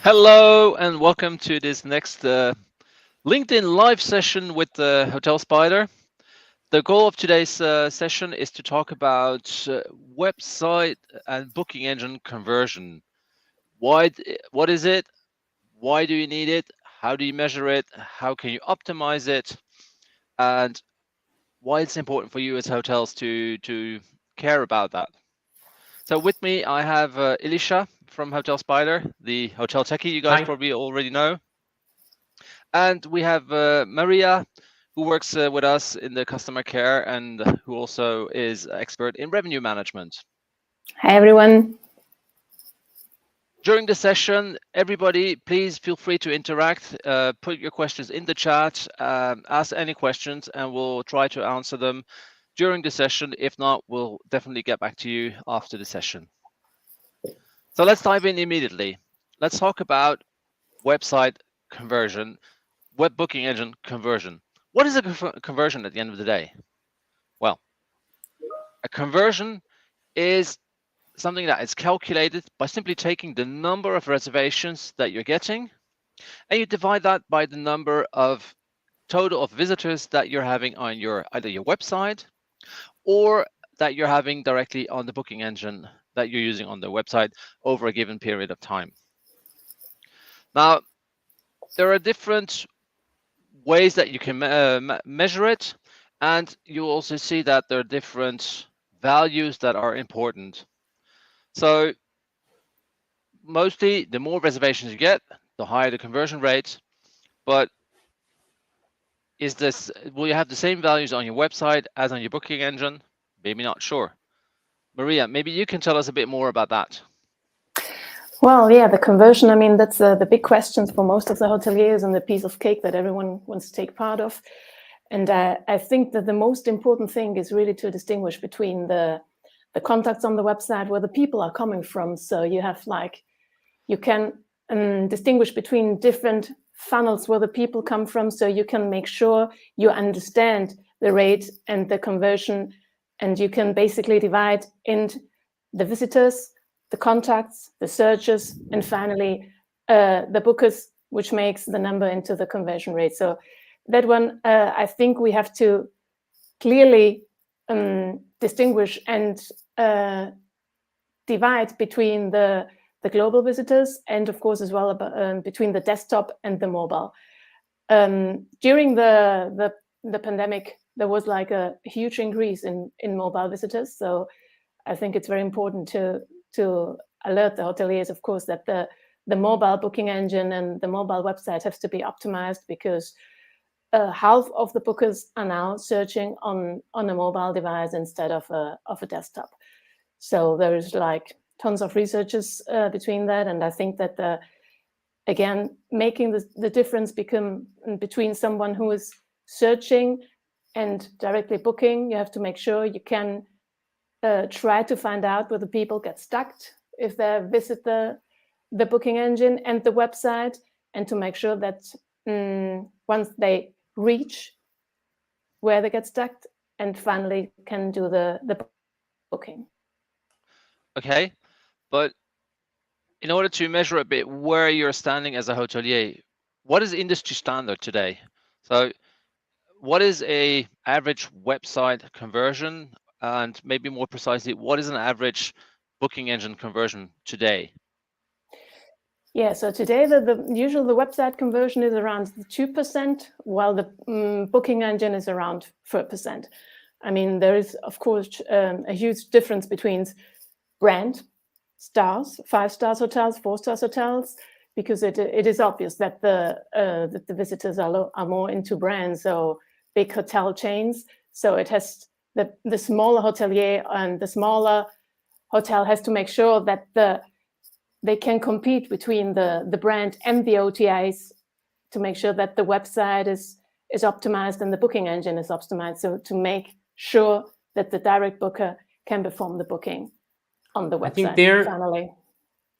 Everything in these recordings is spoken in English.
Hello and welcome to this next LinkedIn live session with the Hotel Spider. The goal of today's session is to talk about website and booking engine conversion. What is it? Why do you need it? How do you measure it? How can you optimize it? And why it's important for you as hotels to care about that. So with me, I have Elisha from Hotel Spider, the hotel techie you guys Hi. probably already know. And we have Maria, who works with us in the customer care and who also is expert in revenue management. Hi, everyone. During the session, everybody, please feel free to interact, put your questions in the chat, ask any questions, and we'll try to answer them during the session. If not, we'll definitely get back to you after the session. So let's dive in immediately. Let's talk about website conversion, web booking engine conversion. What is a conversion at the end of the day? Well, a conversion is something that is calculated by simply taking the number of reservations that you're getting and you divide that by the number of total of visitors that you're having on your either your website or that you're having directly on the booking engine that you're using on the website over a given period of time. Now, there are different ways that you can measure it, and you also see that there are different values that are important. So mostly the more reservations you get, the higher the conversion rate. But will you have the same values on your website as on your booking engine? Maybe not sure. Maria, maybe you can tell us a bit more about that. Well, yeah, the conversion, I mean, that's the big questions for most of the hoteliers and the piece of cake that everyone wants to take part of. And I think that the most important thing is really to distinguish between the contacts on the website, where the people are coming from. So you have you can distinguish between different funnels where the people come from. So you can make sure you understand the rate and the conversion, and you can basically divide into the visitors, the contacts, the searches, and finally the bookers, which makes the number into the conversion rate. So that one, I think we have to clearly distinguish and divide between the global visitors and, of course, as well between the desktop and the mobile. During the pandemic, there was like a huge increase in mobile visitors. So I think it's very important to alert the hoteliers, of course, that the mobile booking engine and the mobile website has to be optimized, because half of the bookers are now searching on a mobile device instead of a desktop. So there is like tons of researches between that, and I think that again, making the difference between someone who is searching and directly booking, you have to make sure you can try to find out where the people get stuck if they visit the booking engine and the website, and to make sure that once they reach where they get stuck, and finally can do the booking. Okay, but in order to measure a bit where you're standing as a hotelier, what is industry standard today? So what is a average website conversion, and maybe more precisely, what is an average booking engine conversion today? Yeah, so today usually the website conversion is around 2%, while the booking engine is around 4%. I mean, there is, of course, a huge difference between brand, stars, 5-star hotels, 4-star hotels, because it is obvious that the visitors are more into brands, so big hotel chains. So it has the smaller hotelier and the smaller hotel has to make sure that they can compete between the brand and the OTAs to make sure that the website is optimized and the booking engine is optimized. So to make sure that the direct booker can perform the booking on the website.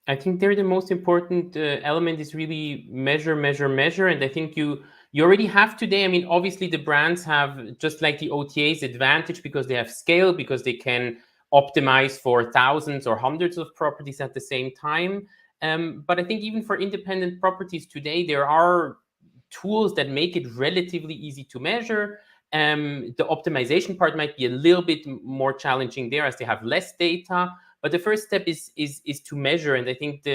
I think there the most important element is really measure. And I think you already have today. I mean, obviously the brands have, just like the OTAs, advantage because they have scale, because they can optimize for thousands or hundreds of properties at the same time. But I think even for independent properties today, there are tools that make it relatively easy to measure. The optimization part might be a little bit more challenging there as they have less data. But the first step is to measure, and I think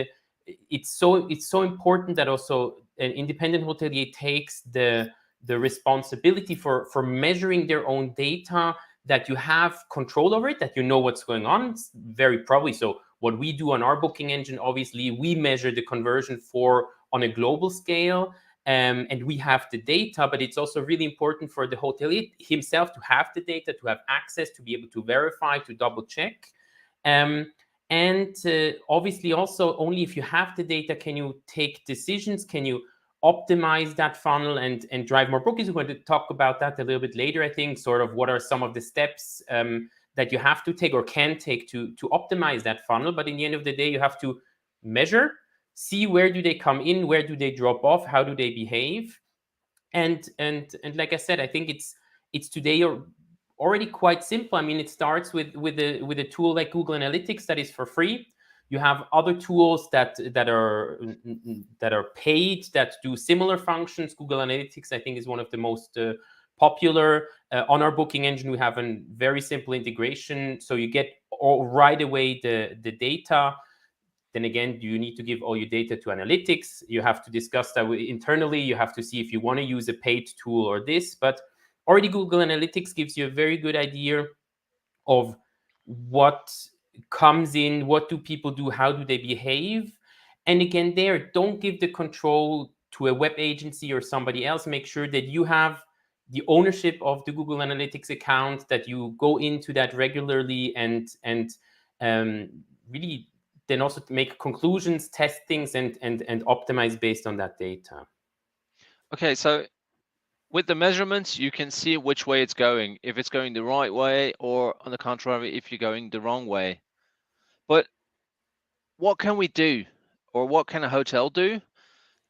it's so important that also an independent hotelier takes the responsibility for measuring their own data, that you have control over it, that you know what's going on. It's very probably so. What we do on our booking engine, obviously, we measure the conversion on a global scale, and we have the data, but it's also really important for the hotelier himself to have the data, to have access, to be able to verify, to double check. And obviously also only if you have the data can you take decisions, can you optimize that funnel and drive more bookings. We're going to talk about that a little bit later, I think, sort of what are some of the steps that you have to take or can take to optimize that funnel. But in the end of the day, you have to measure, see where do they come in, where do they drop off, how do they behave. And like I said, I think it's today already quite simple. I mean, it starts with a tool like Google Analytics that is for free. You have other tools that are paid that do similar functions. Google Analytics, I think, is one of the most popular. On our booking engine, we have a very simple integration, so you get right away the data. Then again, you need to give all your data to analytics. You have to discuss that internally. You have to see if you want to use a paid tool or this. But already Google Analytics gives you a very good idea of what comes in, what do people do, how do they behave. And again, there, don't give the control to a web agency or somebody else. Make sure that you have the ownership of the Google Analytics account, that you go into that regularly and really then also to make conclusions, test things, and optimize based on that data. Okay, so with the measurements, you can see which way it's going, if it's going the right way, or on the contrary, if you're going the wrong way. But what can we do, or what can a hotel do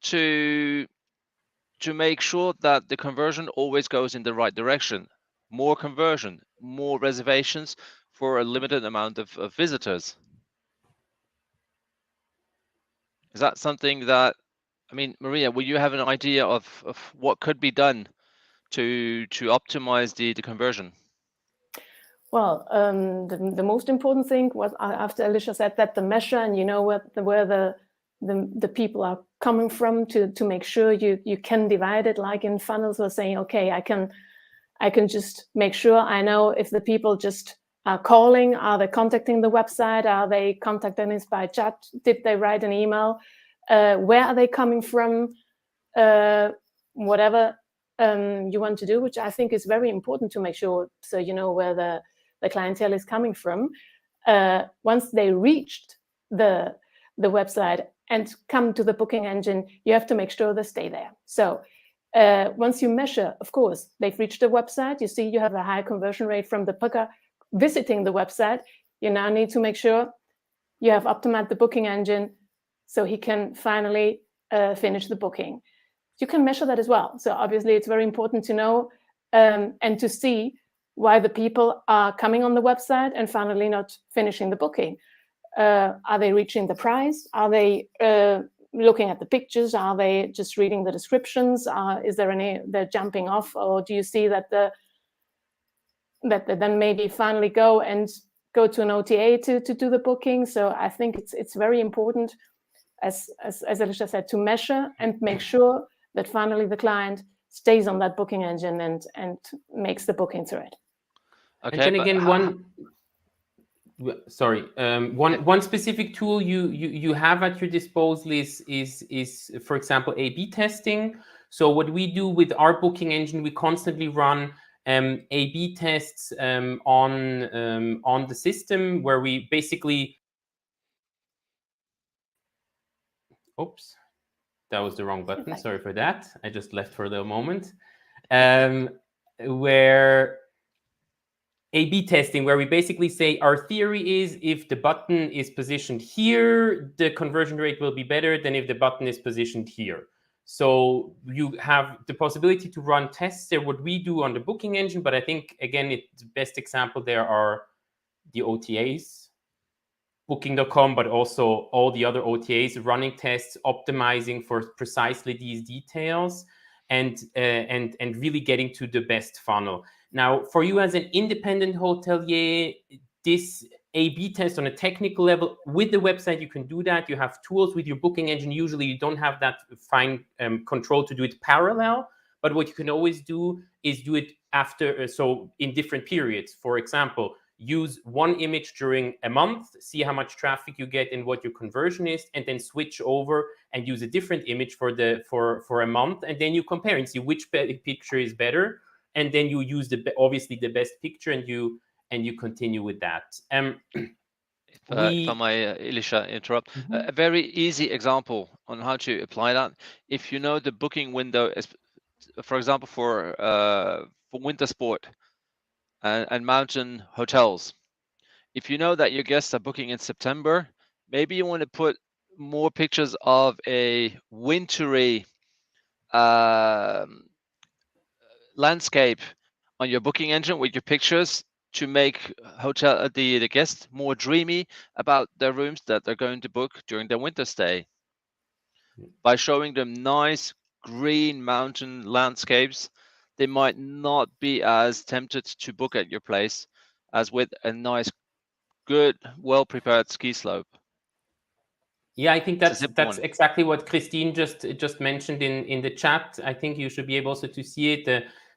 to make sure that the conversion always goes in the right direction? More conversion, more reservations for a limited amount of visitors. Is that something that, I mean, Maria, will you have an idea of what could be done to optimize the conversion? Well, the most important thing was, after Alicia said that, the measure, and you know where the people are coming from, to make sure you can divide it, like in funnels, or saying, okay, I can just make sure I know if the people just are calling, are they contacting the website, are they contacting us by chat, did they write an email, where are they coming from, whatever you want to do, which I think is very important to make sure, so you know where the clientele is coming from. Once they reached the website and come to the booking engine, you have to make sure they stay there. So once you measure, of course, they've reached the website, you see you have a high conversion rate from the booker visiting the website. You now need to make sure you have optimized the booking engine so he can finally finish the booking. You can measure that as well. So obviously it's very important to know and to see why the people are coming on the website and finally not finishing the booking. Are they reaching the price? Are they looking at the pictures? Are they just reading the descriptions? Is there they're jumping off? Or do you see that they then maybe finally go to an OTA to do the booking? So I think it's very important, as Alicia said, to measure and make sure that finally the client stays on that booking engine and makes the booking through it. Okay. And then again, one specific tool you have at your disposal is for example A/B testing. So what we do with our booking engine, we constantly run A/B tests on the system, where we basically, oops, that was the wrong button. Sorry for that. I just left for a little moment. Where A/B testing, where we basically say our theory is if the button is positioned here, the conversion rate will be better than if the button is positioned here. So you have the possibility to run tests there, what we do on the booking engine. But I think, again, the best example there are the OTAs. Booking.com, but also all the other OTAs, running tests, optimizing for precisely these details, and really getting to the best funnel. Now, for you as an independent hotelier, this A/B test on a technical level with the website, you can do that. You have tools with your booking engine. Usually, you don't have that fine control to do it parallel. But what you can always do is do it after, so in different periods. For example, use one image during a month, see how much traffic you get and what your conversion is, and then switch over and use a different image for a month, and then you compare and see which picture is better, and then you use obviously the best picture, and you continue with that. If I may, Elisha, interrupt. A very easy example on how to apply that. If you know the booking window is, for example, for winter sport and mountain hotels. If you know that your guests are booking in September, maybe you want to put more pictures of a wintry landscape on your booking engine with your pictures to make the guests more dreamy about their rooms that they're going to book during their winter stay. By showing them nice green mountain landscapes, they might not be as tempted to book at your place as with a nice, good, well-prepared ski slope. Yeah, I think that's exactly what Christine just mentioned in the chat. I think you should be able also to see it.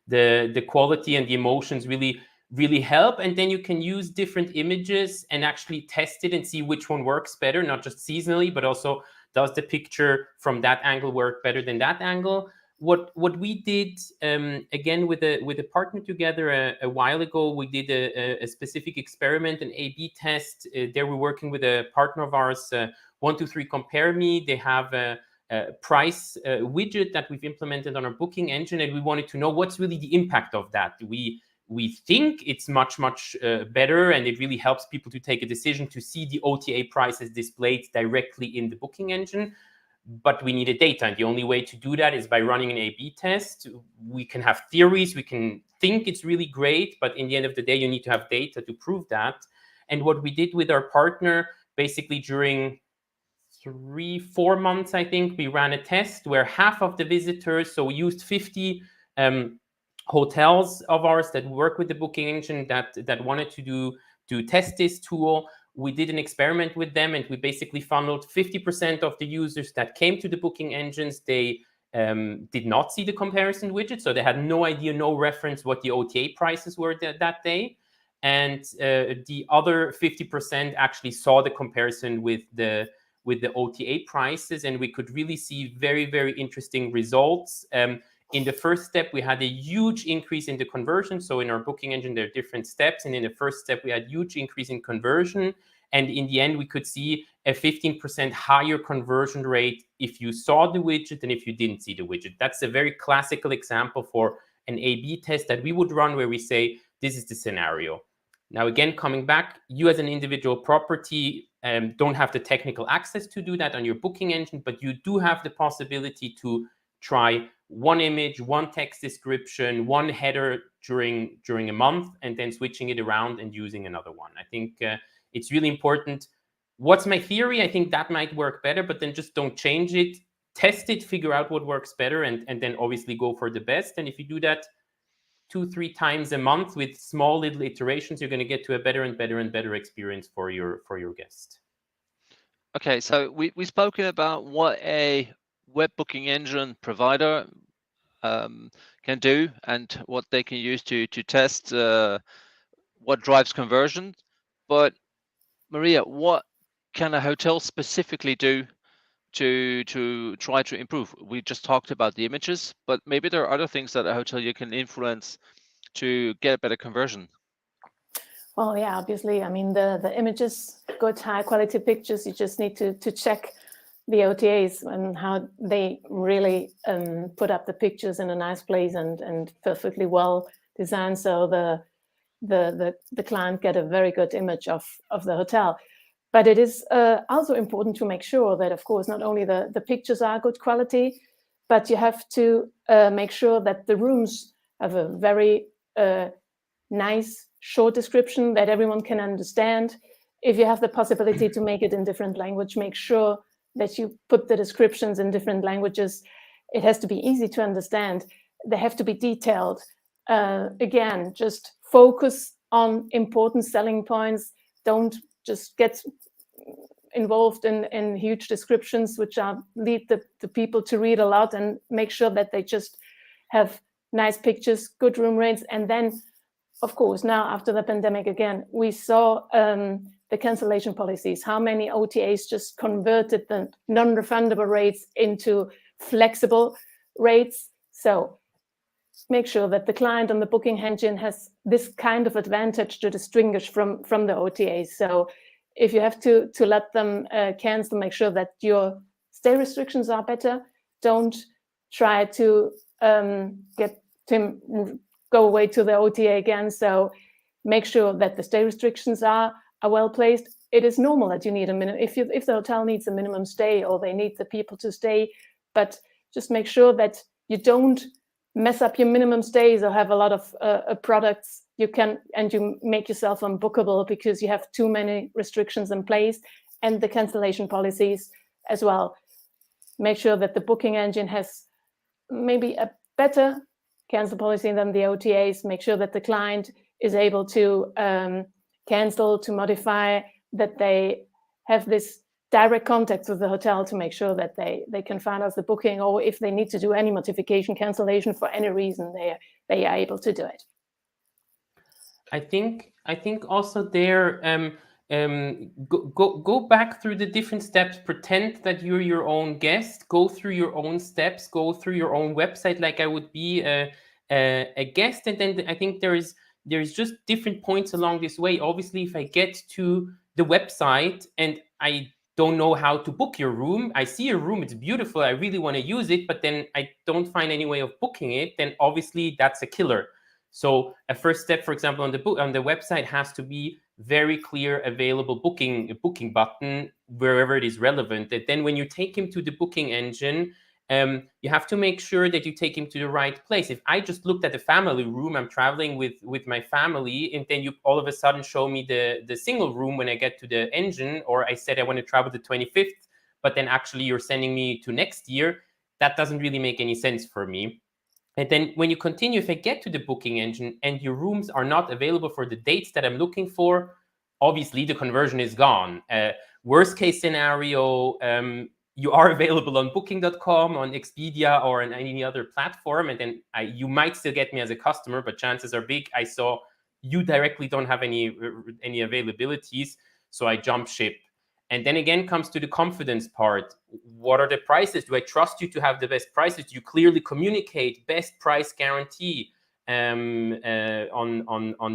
The quality and the emotions really help, and then you can use different images and actually test it and see which one works better, not just seasonally, but also does the picture from that angle work better than that angle. What we did again with a partner together a while ago, we did a specific experiment, an A/B test. There we're working with a partner of ours, 123 Compare Me. They have a price widget that we've implemented on our booking engine, and we wanted to know what's really the impact of that. We think it's much better, and it really helps people to take a decision to see the OTA prices displayed directly in the booking engine. But we needed data, and the only way to do that is by running an A/B test. We can have theories, we can think it's really great, but in the end of the day, you need to have data to prove that. And what we did with our partner, basically during 3-4 months, I think, we ran a test where half of the visitors, so we used 50 hotels of ours that work with the booking engine that wanted to test this tool. We did an experiment with them, and we basically funneled 50% of the users that came to the booking engines. They did not see the comparison widget, so they had no idea, no reference what the OTA prices were that day. And the other 50% actually saw the comparison with the OTA prices, and we could really see very interesting results. In the first step, we had a huge increase in the conversion. So in our booking engine, there are different steps. And in the first step, we had huge increase in conversion. And in the end, we could see a 15% higher conversion rate if you saw the widget than if you didn't see the widget. That's a very classical example for an A/B test that we would run, where we say, this is the scenario. Now, again, coming back, you as an individual property don't have the technical access to do that on your booking engine, but you do have the possibility to try one image, one text description, one header during a month, and then switching it around and using another one. I think it's really important. What's my theory? I think that might work better, but then just don't change it. Test it, figure out what works better, and then obviously go for the best. And if you do that 2-3 times a month with small little iterations, you're going to get to a better and better experience for your guest. Okay, so we've spoken about what a web booking engine provider can do and what they can use to test what drives conversion. But Maria, what can a hotel specifically do to try to improve? We just talked about the images, but maybe there are other things that a hotelier can influence to get a better conversion. Well, yeah, obviously. I mean, the images, good high quality pictures, you just need to check the OTAs and how they really put up the pictures in a nice place and perfectly well designed, so the client get a very good image of the hotel. But it is also important to make sure that, of course, not only the pictures are good quality, but you have to make sure that the rooms have a very nice short description that everyone can understand. if you have the possibility to make it in different language, make sure that you put the descriptions in different languages. It has to be easy to understand. They have to be detailed. Again, just focus on important selling points. Don't just get involved in huge descriptions, which lead the people to read a lot, and make sure that they just have nice pictures, good room rates. And then, of course, now after the pandemic again, we saw the cancellation policies, how many OTAs just converted the non-refundable rates into flexible rates. So make sure that the client on the booking engine has this kind of advantage to distinguish from the OTAs. So if you have to let them cancel, make sure that your stay restrictions are better. Don't try to get him go away to the OTA again. So make sure that the stay restrictions are well placed. It is normal that you need a minimum, if the hotel needs a minimum stay, or they need the people to stay, but just make sure that you don't mess up your minimum stays or have a lot of products and you make yourself unbookable because you have too many restrictions in place. And the cancellation policies as well. Make sure that the booking engine has maybe a better cancel policy than the OTAs. Make sure that the client is able to cancel, to modify, that they have this direct contact with the hotel to make sure that they can find out the booking, or if they need to do any modification, cancellation for any reason, they are able to do it. I think also there, go back through the different steps. Pretend that you're your own guest. Go through your own steps. Go through your own website like I would be a guest. And then I think there's just different points along this way. Obviously, if I get to the website and I don't know how to book your room, I see your room, it's beautiful, I really want to use it, but then I don't find any way of booking it, then obviously that's a killer. So a first step, for example, on the website has to be very clear, available booking button wherever it is relevant. And then when you take him to the booking engine, you have to make sure that you take him to the right place. If I just looked at the family room, I'm traveling with my family, and then you all of a sudden show me the single room when I get to the engine, or I said I want to travel the 25th, but then actually you're sending me to next year, that doesn't really make any sense for me. And then when you continue, if I get to the booking engine and your rooms are not available for the dates that I'm looking for, obviously the conversion is gone. Worst case scenario, you are available on booking.com, on Expedia, or on any other platform. And then you might still get me as a customer, but chances are big I saw you directly don't have any availabilities. So I jump ship. And then again comes to the confidence part. What are the prices? Do I trust you to have the best prices? Do you clearly communicate best price guarantee on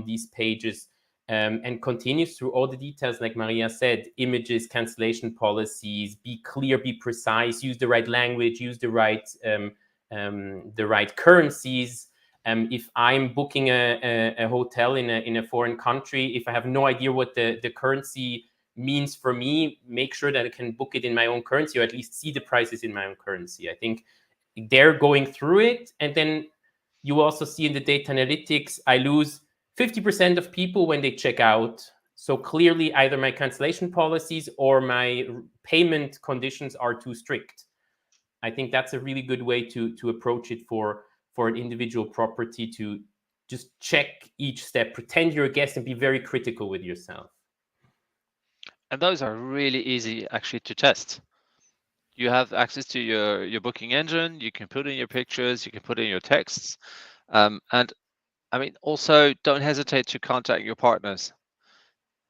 these pages? And continues through all the details, like Maria said, images, cancellation policies, be clear, be precise, use the right language, use the right currencies. If I'm booking a hotel in a foreign country, if I have no idea what the currency means for me, make sure that I can book it in my own currency, or at least see the prices in my own currency. I think they're going through it. And then you also see in the data analytics, I lose 50% of people when they check out. So clearly either my cancellation policies or my payment conditions are too strict. I think that's a really good way to approach it for an individual property, to just check each step, pretend you're a guest, and be very critical with yourself. And those are really easy actually to test. You have access to your booking engine, you can put in your pictures, you can put in your texts. And I mean, also don't hesitate to contact your partners.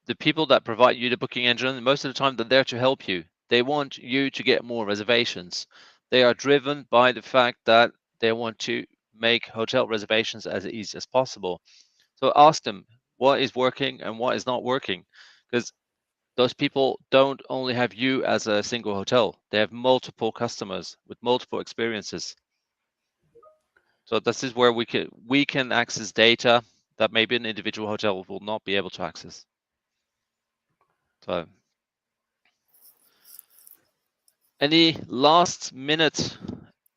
The people that provide you the booking engine, most of the time they're there to help you. They want you to get more reservations. They are driven by the fact that they want to make hotel reservations as easy as possible. So ask them what is working and what is not working, because those people don't only have you as a single hotel, they have multiple customers with multiple experiences. So this is where we can access data that maybe an individual hotel will not be able to access. So any last minute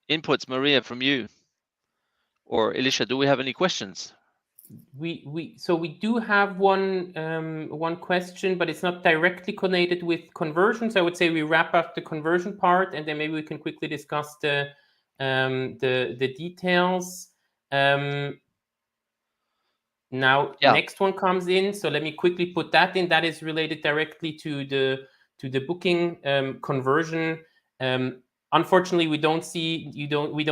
inputs, Maria, from you? Or Elisha, do we have any questions? we do have one question, but it's not directly connected with conversion. So I would say we wrap up the conversion part, and then maybe we can quickly discuss the details. Now, next one comes in. So let me quickly put that in. That is related directly to the booking conversion. Unfortunately, we don't see you. We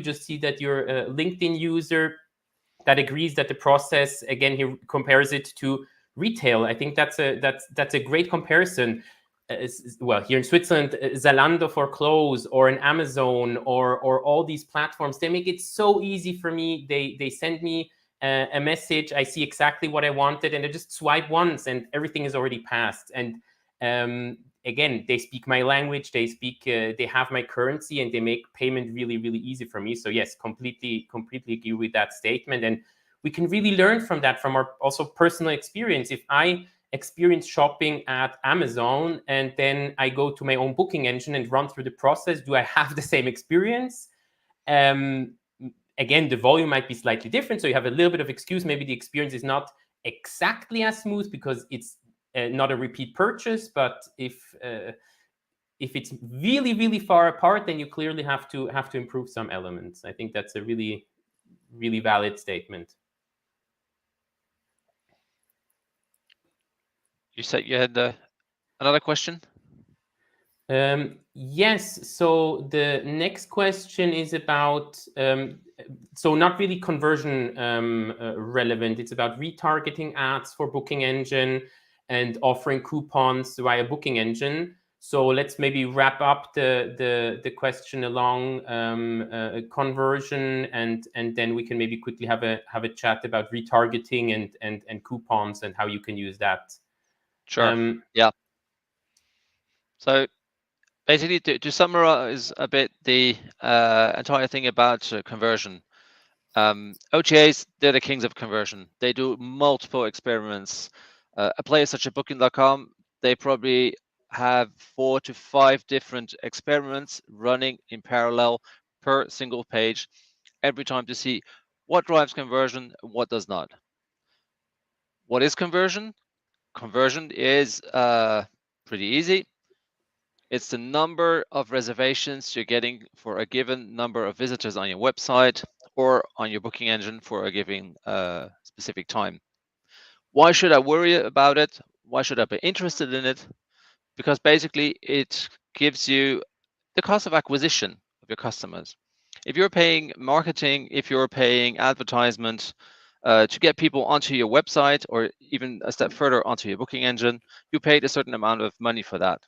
just see that you're a LinkedIn user that agrees that the process, again, he compares it to retail. I think that's a great comparison. Well, here in Switzerland, Zalando for clothes, or an Amazon, or all these platforms, they make it so easy for me. They send me a message, I see exactly what I wanted, and I just swipe once, and everything is already passed. And again, they speak my language, they have my currency, and they make payment really, really easy for me. So yes, completely agree with that statement. And we can really learn from that, from our also personal experience. If I experience shopping at Amazon and then I go to my own booking engine and run through the process, do I have the same experience? Again, the volume might be slightly different, so you have a little bit of excuse. Maybe the experience is not exactly as smooth because it's not a repeat purchase. But if it's really, really far apart, then you clearly have to improve some elements. I think that's a really, really valid statement. You said you had another question? Yes. So the next question is about, so not really conversion relevant. It's about retargeting ads for Booking Engine and offering coupons via Booking Engine. So let's maybe wrap up the question along conversion, and then we can maybe quickly have a chat about retargeting and coupons and how you can use that. Sure. Yeah. So basically, to summarize a bit the entire thing about conversion, OTAs, they're the kings of conversion. They do multiple experiments. A place such as Booking.com, they probably have 4 to 5 different experiments running in parallel per single page every time to see what drives conversion and what does not. What is conversion? Conversion is pretty easy. It's the number of reservations you're getting for a given number of visitors on your website or on your booking engine for a given specific time. Why should I worry about it? Why should I be interested in it? Because basically it gives you the cost of acquisition of your customers. If you're paying marketing, if you're paying advertisement to get people onto your website, or even a step further onto your booking engine, you paid a certain amount of money for that.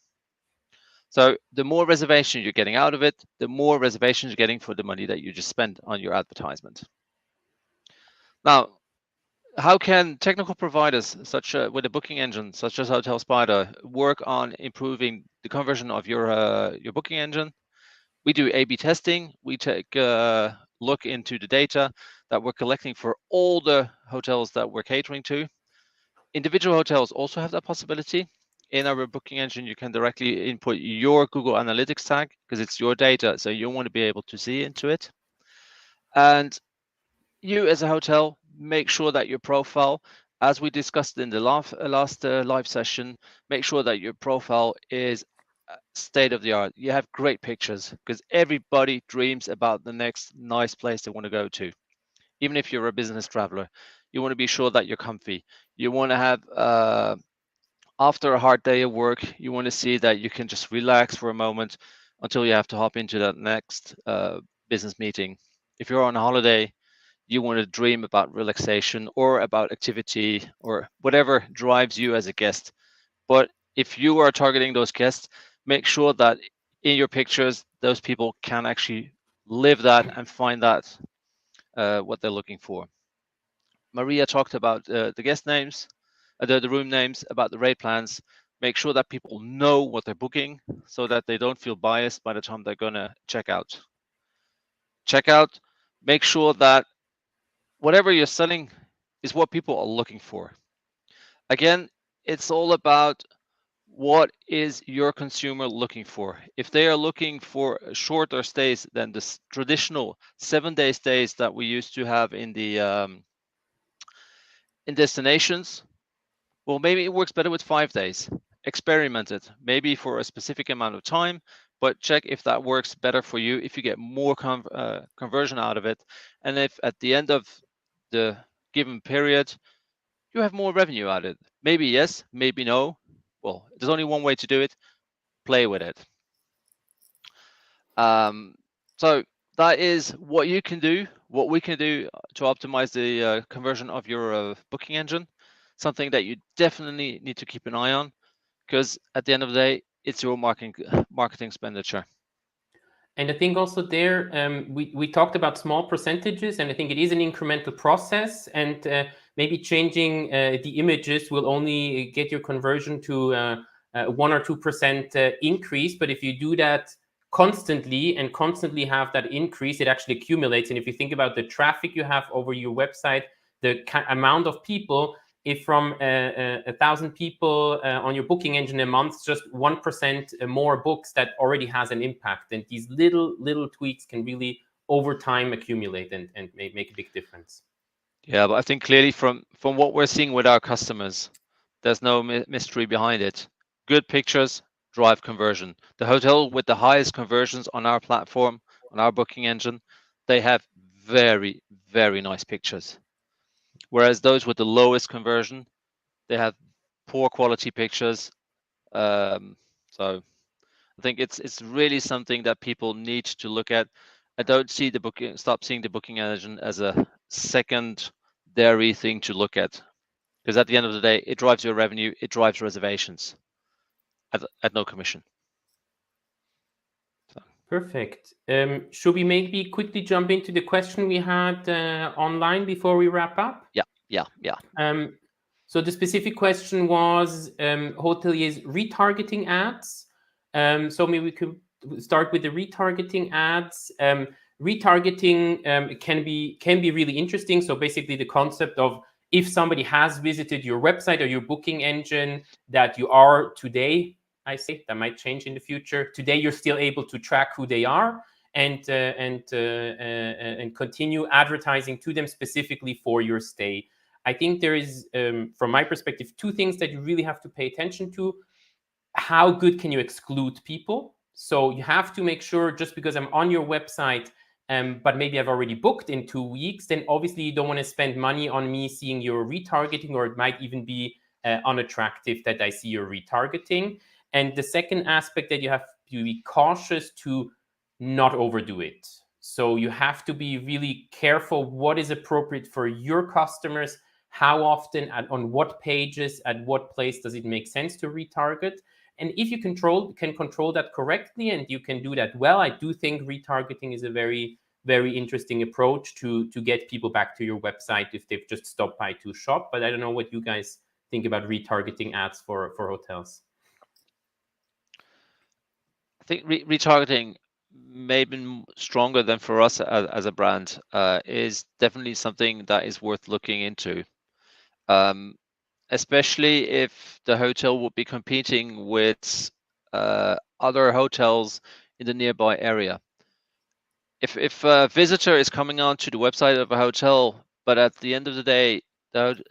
So the more reservations you're getting out of it, the more reservations you're getting for the money that you just spent on your advertisement. Now, how can technical providers such with a booking engine such as Hotel Spider work on improving the conversion of your booking engine? We do A/B testing. We take a look into the data that we're collecting for all the hotels that we're catering to. Individual hotels also have that possibility. In our booking engine, you can directly input your Google Analytics tag because it's your data, so you want to be able to see into it. And you as a hotel, make sure that your profile, as we discussed in the last live session, make sure that your profile is state of the art. You have great pictures because everybody dreams about the next nice place they want to go to. Even if you're a business traveler, you want to be sure that you're comfy. You want to have after a hard day of work, you want to see that you can just relax for a moment until you have to hop into that next business meeting. If you're on a holiday, you want to dream about relaxation or about activity or whatever drives you as a guest. But if you are targeting those guests, make sure that in your pictures, those people can actually live that and find that what they're looking for. Maria talked about the guest names, the room names, about the rate plans. Make sure that people know what they're booking so that they don't feel biased by the time they're going to check out. Check out, make sure that whatever you're selling is what people are looking for. Again, it's all about what is your consumer looking for. If they are looking for shorter stays than the traditional 7-day stays that we used to have in the in destinations, well, maybe it works better with 5 days. Experiment it, maybe for a specific amount of time, but check if that works better for you, if you get more conversion out of it, and if at the end of the given period you have more revenue out of it. Maybe yes, maybe no. Well, there's only one way to do it. Play with it. So that is what you can do, what we can do to optimize the conversion of your booking engine. Something that you definitely need to keep an eye on, because at the end of the day, it's your marketing expenditure. And I think also there, we talked about small percentages, and I think it is an incremental process. And maybe changing the images will only get your conversion to 1 or 2% increase. But if you do that constantly and constantly have that increase, it actually accumulates. And if you think about the traffic you have over your website, the amount of people, if from 1,000 people on your booking engine a month, just 1% more books, that already has an impact. And these little tweaks can really over time accumulate and make a big difference. Yeah, but I think clearly from what we're seeing with our customers, there's no mystery behind it. Good pictures drive conversion. The hotel with the highest conversions on our platform, on our booking engine, they have very, very nice pictures. Whereas those with the lowest conversion, they have poor quality pictures. So I think it's really something that people need to look at. I don't see stop seeing the booking engine as a secondary thing to look at, because at the end of the day, it drives your revenue, it drives reservations at no commission. So. Perfect. Should we maybe quickly jump into the question we had online before we wrap up? Yeah. So the specific question was hoteliers retargeting ads. So maybe we could start with the retargeting ads. Retargeting can be really interesting. So basically the concept of, if somebody has visited your website or your booking engine that you are today, I say that might change in the future. Today, you're still able to track who they are and continue advertising to them specifically for your stay. I think there is, from my perspective, 2 things that you really have to pay attention to. How good can you exclude people? So you have to make sure, just because I'm on your website, but maybe I've already booked in 2 weeks, then obviously you don't want to spend money on me seeing your retargeting, or it might even be unattractive that I see your retargeting. And the second aspect that you have to be cautious to not overdo it. So you have to be really careful what is appropriate for your customers, how often, on what pages, at what place does it make sense to retarget. And if you can control that correctly, and you can do that well, I do think retargeting is a very, very interesting approach to get people back to your website if they've just stopped by to shop. But I don't know what you guys think about retargeting ads for hotels. I think retargeting, maybe stronger than for us as a brand, is definitely something that is worth looking into. Especially if the hotel would be competing with other hotels in the nearby area. If a visitor is coming onto the website of a hotel, but at the end of the day,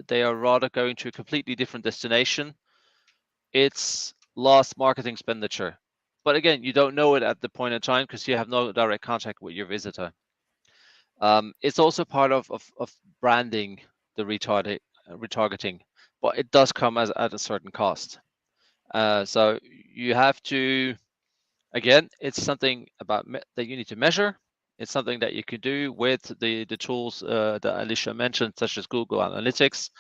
they are rather going to a completely different destination, it's lost marketing expenditure. But again, you don't know it at the point in time because you have no direct contact with your visitor. It's also part of branding the retargeting, but it does come at a certain cost. So you have to, again, it's something about that you need to measure. It's something that you can do with the tools that Alicia mentioned, such as Google Analytics.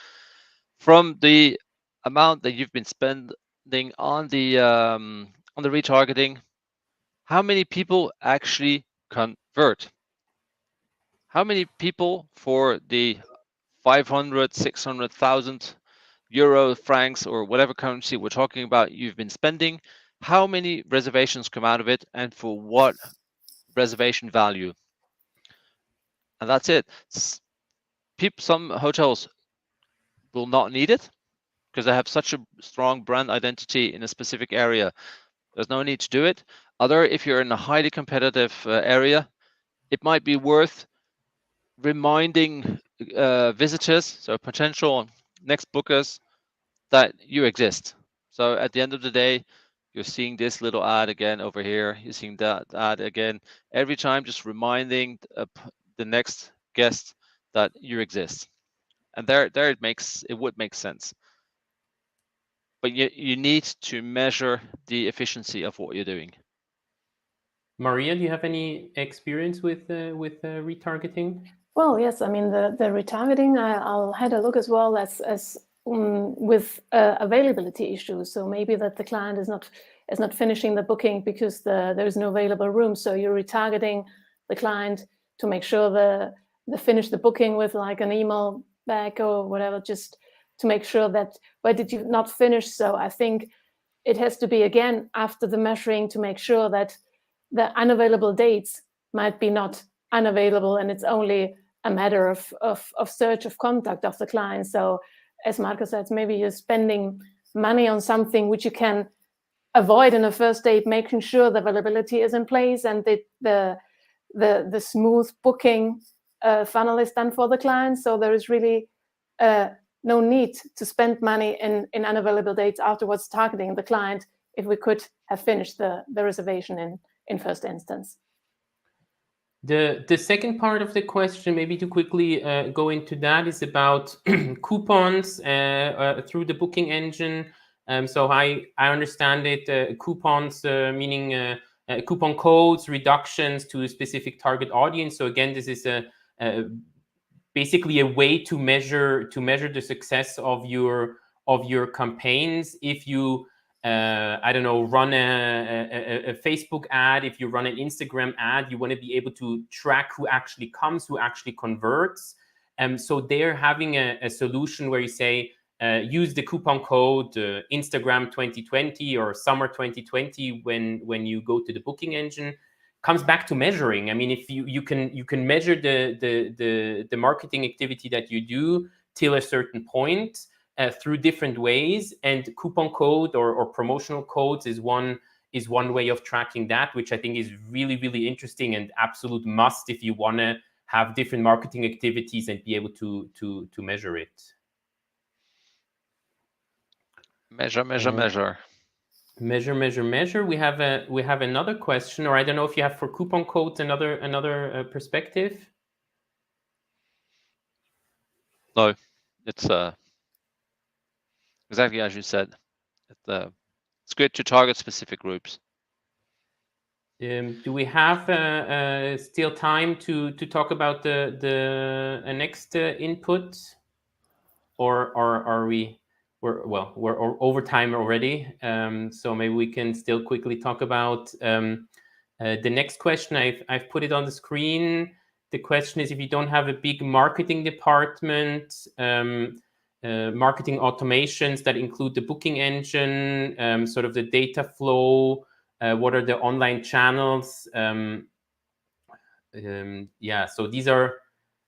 From the amount that you've been spending on the retargeting, how many people actually convert? How many people for the 500, 600,000 euro, francs, or whatever currency we're talking about you've been spending? How many reservations come out of it, and for what reservation value? And that's it. Some hotels will not need it because they have such a strong brand identity in a specific area. There's no need to do it. If you're in a highly competitive area, it might be worth reminding visitors, so potential next bookers that you exist. So at the end of the day, you're seeing this little ad again over here. You're seeing that ad again every time, just reminding the next guest that you exist. And there it would make sense. But you need to measure the efficiency of what you're doing. Maria, do you have any experience with retargeting? Well, yes. I mean, the retargeting, I'll had a look as well as with availability issues. So maybe that the client is not finishing the booking because there is no available room. So you're retargeting the client to make sure they finish the booking with like an email back or whatever, just to make sure that why did you not finish. So I think it has to be again after the measuring to make sure that the unavailable dates might be not unavailable, and it's only a matter of search of contact of the client. So as Marco said, maybe you're spending money on something which you can avoid in a first date, making sure the availability is in place and the smooth booking funnel is done for the client. So there is really no need to spend money in unavailable dates afterwards targeting the client if we could have finished the reservation in first instance. The second part of the question, maybe to quickly go into that, is about coupons through the booking engine. So I understand it, coupons meaning coupon codes, reductions to a specific target audience. So again, this is basically a way to measure the success of your campaigns. If you I don't know, run a Facebook ad, if you run an Instagram ad, you want to be able to track who actually comes, who actually converts. So they're having a solution where you say, use the coupon code Instagram 2020 or summer 2020 when you go to the booking engine. Comes back to measuring. I mean, if you can measure the marketing activity that you do till a certain point. Through different ways, and coupon code or promotional codes is one way of tracking that, which I think is really, really interesting and absolute must if you want to have different marketing activities and be able to measure it. Measure. We have another question, or I don't know if you have for coupon codes another perspective. No, it's exactly as you said. It's good to target specific groups. Do we have still time to talk about the next input, or are we're over time already? So maybe we can still quickly talk about the next question. I've put it on the screen. The question is, if you don't have a big marketing department, marketing automations that include the booking engine, sort of the data flow, what are the online channels? So these are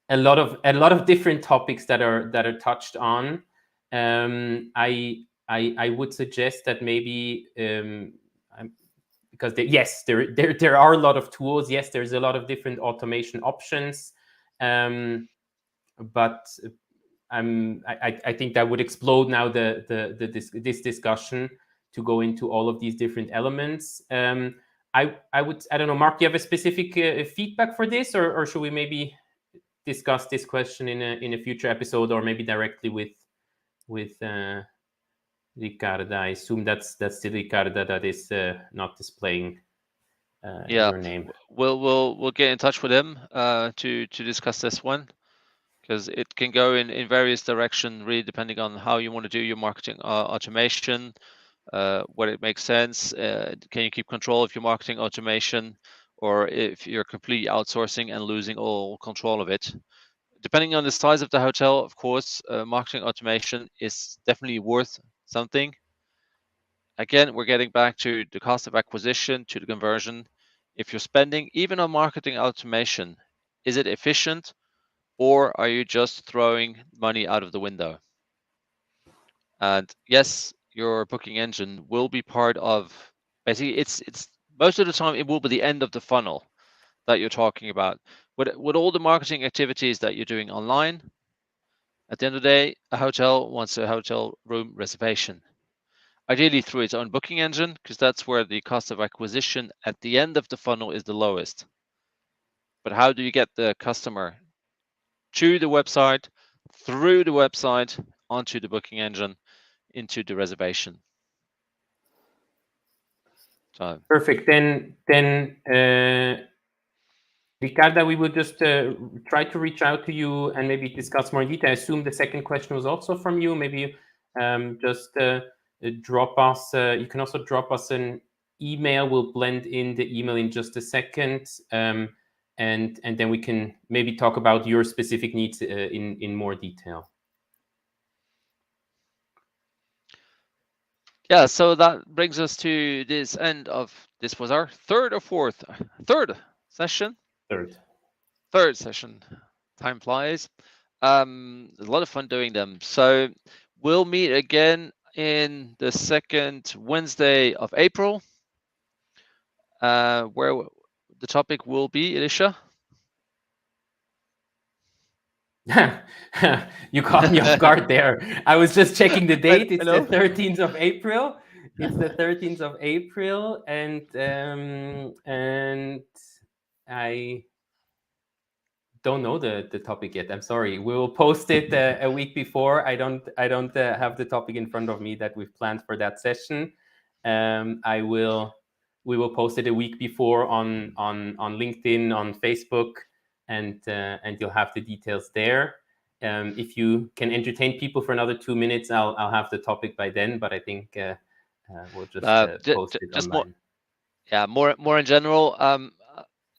a lot of different topics that are touched on. I would suggest that maybe because there are a lot of tools. Yes, there's a lot of different automation options, but I think that would explode now this discussion to go into all of these different elements. I don't know, Mark, do you have a specific feedback for this, or should we maybe discuss this question in a future episode, or maybe directly with Ricarda? I assume that's the Ricarda that is not displaying your name. We'll get in touch with him to discuss this one, because it can go in various directions, really depending on how you want to do your marketing automation, what it makes sense. Can you keep control of your marketing automation, or if you're completely outsourcing and losing all control of it? Depending on the size of the hotel, of course, marketing automation is definitely worth something. Again, we're getting back to the cost of acquisition, to the conversion. If you're spending even on marketing automation, is it efficient, or are you just throwing money out of the window? And yes, your booking engine will be part of, basically, it's most of the time it will be the end of the funnel that you're talking about. With all the marketing activities that you're doing online, At the end of the day, a hotel wants a hotel room reservation, ideally through its own booking engine, because that's where the cost of acquisition at the end of the funnel is the lowest. But how do you get the customer to the website, through the website, onto the booking engine, into the reservation? So perfect. Then Ricarda, we will just try to reach out to you and maybe discuss more in detail. I assume the second question was also from you. Maybe just drop us. You can also drop us an email. We'll blend in the email in just a second, and then we can maybe talk about your specific needs in more detail. yeah, so that brings us to this end of, this was our third session. Third session. Time flies. A lot of fun doing them. So we'll meet again in the second Wednesday of April, where the topic will be, Alicia. You caught me off guard there. I was just checking the date. It's know. the 13th of April. It's the 13th of April, and I don't know the topic yet. I'm sorry. We will post it a week before. I don't have the topic in front of me that we've planned for that session. We will post it a week before on LinkedIn, on Facebook, and you'll have the details there. If you can entertain people for another 2 minutes, I'll have the topic by then. But I think we'll just post it just online. More in general.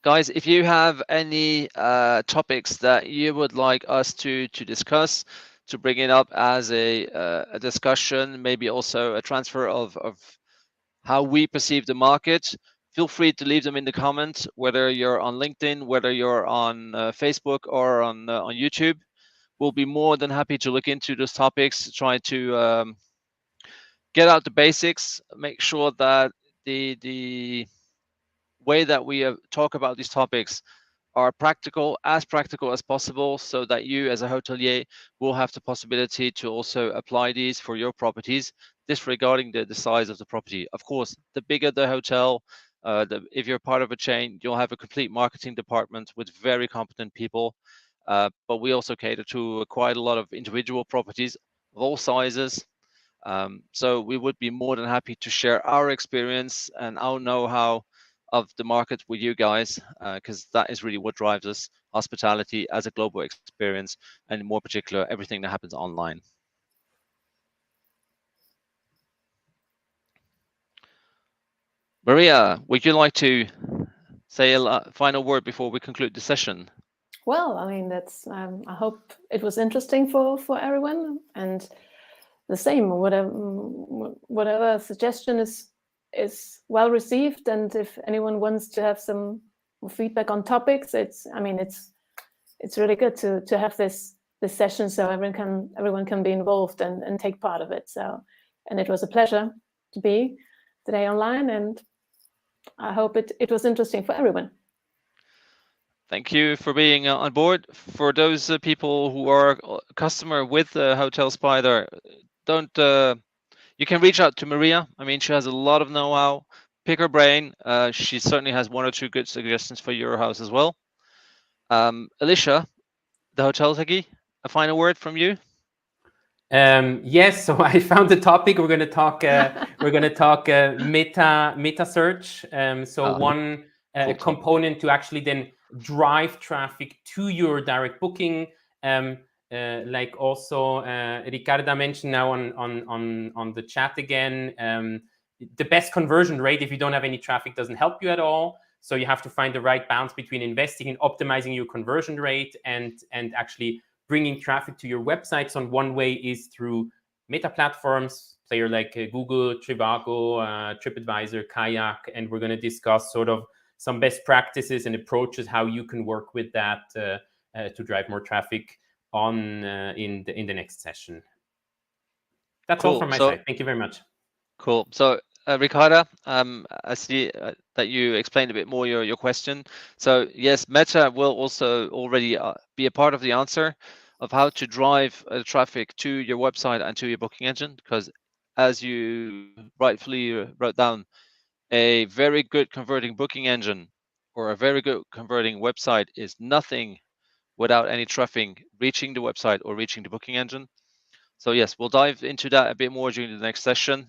Guys, if you have any topics that you would like us to discuss, to bring it up as a discussion, maybe also a transfer of how we perceive the market, feel free to leave them in the comments, whether you're on LinkedIn, whether you're on Facebook or on YouTube. We'll be more than happy to look into those topics, try to get out the basics, make sure that the way that we talk about these topics are as practical as possible, so that you as a hotelier will have the possibility to also apply these for your properties, disregarding the size of the property. Of course, the bigger the hotel, if you're part of a chain, you'll have a complete marketing department with very competent people. But we also cater to quite a lot of individual properties of all sizes. So we would be more than happy to share our experience and our know-how of the market with you guys, because that is really what drives us, hospitality as a global experience, and in more particular, everything that happens online. Maria, would you like to say a final word before we conclude the session? Well, I mean, that's. I hope it was interesting for everyone, and the same. Whatever suggestion is well received, and if anyone wants to have some feedback on topics, it's really good to have this session, so everyone can be involved and take part of it. So, and it was a pleasure to be today online, and I hope it was interesting for everyone. Thank you for being on board. For those people who are a customer with Hotel Spider, you can reach out to Maria. I mean, she has a lot of know-how. Pick her brain. She certainly has one or two good suggestions for your house as well. Alicia, the hotel techie, a final word from you? Yes. So I found the topic. We're going to talk. Meta search. One cool component to actually then drive traffic to your direct booking. Like also Ricarda mentioned now on the chat again, the best conversion rate, if you don't have any traffic, doesn't help you at all. So you have to find the right balance between investing in optimizing your conversion rate and actually bringing traffic to your websites. On one way is through meta platforms, player like Google, Trivago, TripAdvisor, Kayak, and we're going to discuss sort of some best practices and approaches how you can work with that to drive more traffic on in the next session. That's all from my side. Thank you very much. Cool. So Ricarda, I see that you explained a bit more your question. So yes, Meta will also already be a part of the answer. of how to drive traffic to your website and to your booking engine, because as you rightfully wrote down, a very good converting booking engine or a very good converting website is nothing without any traffic reaching the website or reaching the booking engine. So yes, we'll dive into that a bit more during the next session.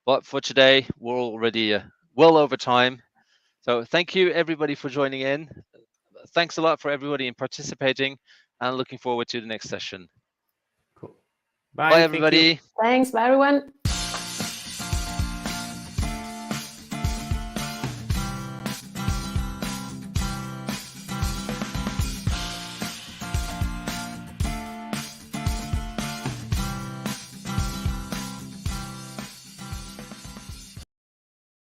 But for today, we're already well over time. So thank you everybody for joining in. Thanks a lot for everybody in participating, and looking forward to the next session. Cool. Bye Bye. Thank you. everybody. Thanks, bye everyone.